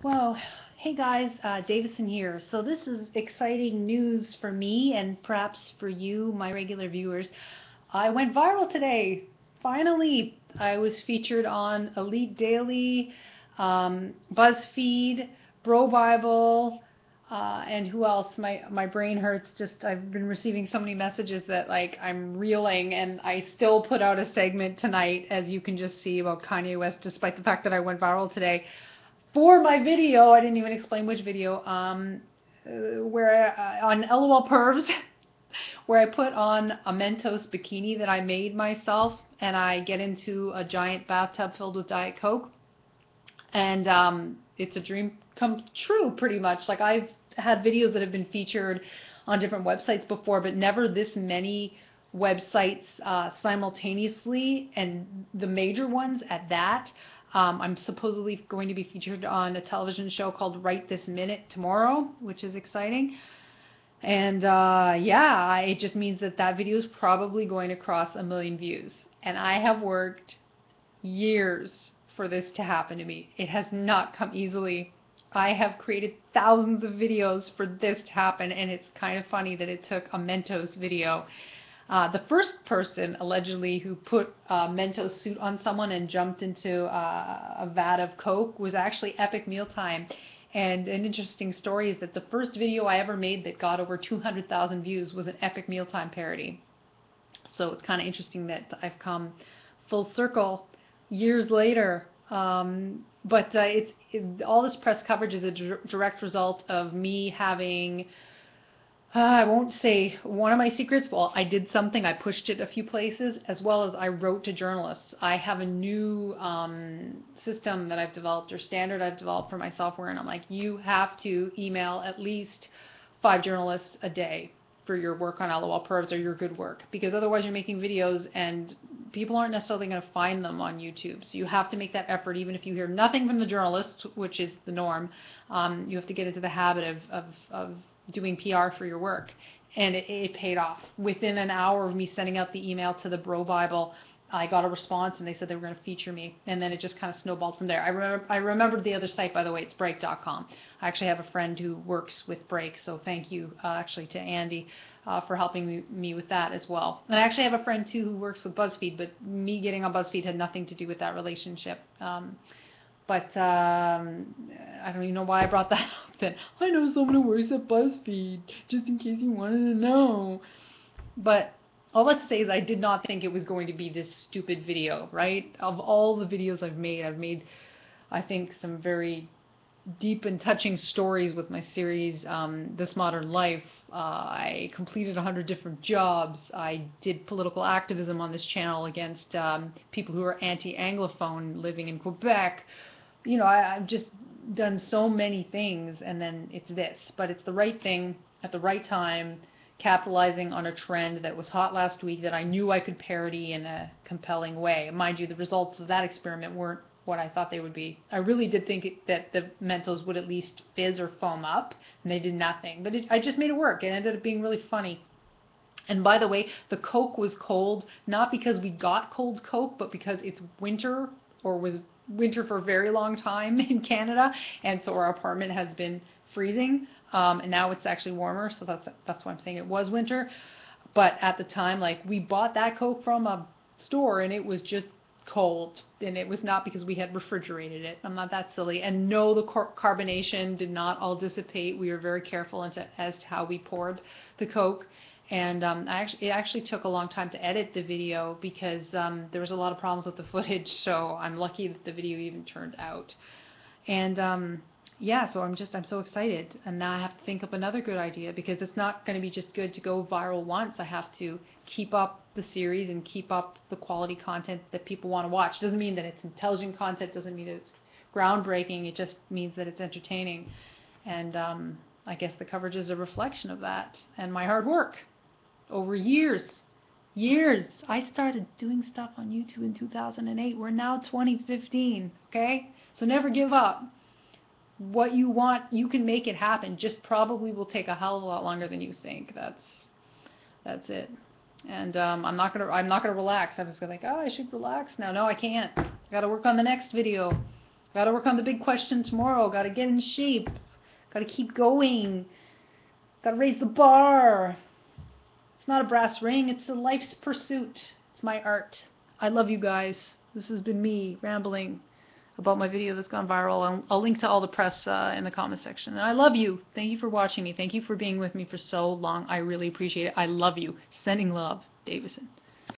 Well, hey guys, Davison here. So this is exciting news for me and perhaps for you, my regular viewers. I went viral today. Finally, I was featured on Elite Daily, BuzzFeed, Bro Bible, and who else? My brain hurts. Just I've been receiving so many messages that like I'm reeling, and I still put out a segment tonight, as you can just see, about Kanye West, despite the fact that I went viral today for my video. I didn't even explain which video. Where on LOL Pervs, where I put on a Mentos bikini that I made myself, and I get into a giant bathtub filled with Diet Coke, and it's a dream come true, pretty much. Like, I've had videos that have been featured on different websites before, but never this many websites simultaneously, and the major ones at that. I'm supposedly going to be featured on a television show called Right This Minute tomorrow, which is exciting. And yeah, it just means that that video is probably going to cross 1 million views. And I have worked years for this to happen to me. It has not come easily. I have created thousands of videos for this to happen, and it's kind of funny that it took a Mentos video. The first person, allegedly, who put a Mentos suit on someone and jumped into a vat of Coke was actually Epic Mealtime. And an interesting story is that the first video I ever made that got over 200,000 views was an Epic Mealtime parody. So it's kind of interesting that I've come full circle years later. But all this press coverage is a direct result of me having, I won't say one of my secrets. Well, I did something, I pushed it a few places, as well as I wrote to journalists. I have a new system that I've developed, or standard I've developed for my software, and I'm like, you have to email at least 5 journalists a day for your work on LOL Pervs, or your good work, because otherwise you're making videos and people aren't necessarily going to find them on YouTube. So you have to make that effort, even if you hear nothing from the journalist, which is the norm. You have to get into the habit of doing PR for your work. And it paid off. Within an hour of me sending out the email to the Bro Bible, I got a response, and they said they were going to feature me, and then it just kind of snowballed from there. I remembered the other site, by the way. It's Break.com. I actually have a friend who works with Break, so thank you actually to Andy for helping me with that as well. And I actually have a friend too who works with BuzzFeed, but me getting on BuzzFeed had nothing to do with that relationship. But I don't even know why I brought that up then. I know someone who works at BuzzFeed, just in case you wanted to know. But all let's say is I did not think it was going to be this stupid video, right? Of all the videos I've made, I think, some very deep and touching stories with my series, This Modern Life. I completed 100 different jobs. I did political activism on this channel against people who are anti-Anglophone living in Quebec. You know, I've just done so many things, and then it's this. But it's the right thing at the right time, capitalizing on a trend that was hot last week that I knew I could parody in a compelling way. Mind you, the results of that experiment weren't what I thought they would be. I really did think that the Mentos would at least fizz or foam up, and they did nothing. But I just made it work. It ended up being really funny. And by the way, the Coke was cold, not because we got cold Coke, but because it's winter, or was winter for a very long time in Canada, and so our apartment has been freezing, and now it's actually warmer, so that's why I'm saying it was winter. But at the time, like, we bought that Coke from a store, and it was just cold, and it was not because we had refrigerated it. I'm not that silly. And no, the carbonation did not all dissipate. We were very careful as to how we poured the Coke. And it actually took a long time to edit the video because there was a lot of problems with the footage, so I'm lucky that the video even turned out. And yeah, so I'm so excited, and now I have to think up another good idea, because it's not going to be just good to go viral once. I have to keep up the series and keep up the quality content that people want to watch. Doesn't mean that it's intelligent content, doesn't mean that it's groundbreaking, it just means that it's entertaining. And I guess the coverage is a reflection of that, and my hard work over years. I started doing stuff on YouTube in 2008. We're now 2015, okay? So never give up. What you want, you can make it happen. Just probably will take a hell of a lot longer than you think. That's it. And I'm not gonna relax. I'm just gonna think, oh, I should relax now. No, I can't. I gotta work on the next video. Gotta work on the big question tomorrow. Gotta get in shape. Gotta keep going. Gotta raise the bar. It's not a brass ring. It's a life's pursuit. It's my art. I love you guys. This has been me rambling about my video that's gone viral. I'll link to all the press in the comment section. And I love you. Thank you for watching me. Thank you for being with me for so long. I really appreciate it. I love you. Sending love, Davison.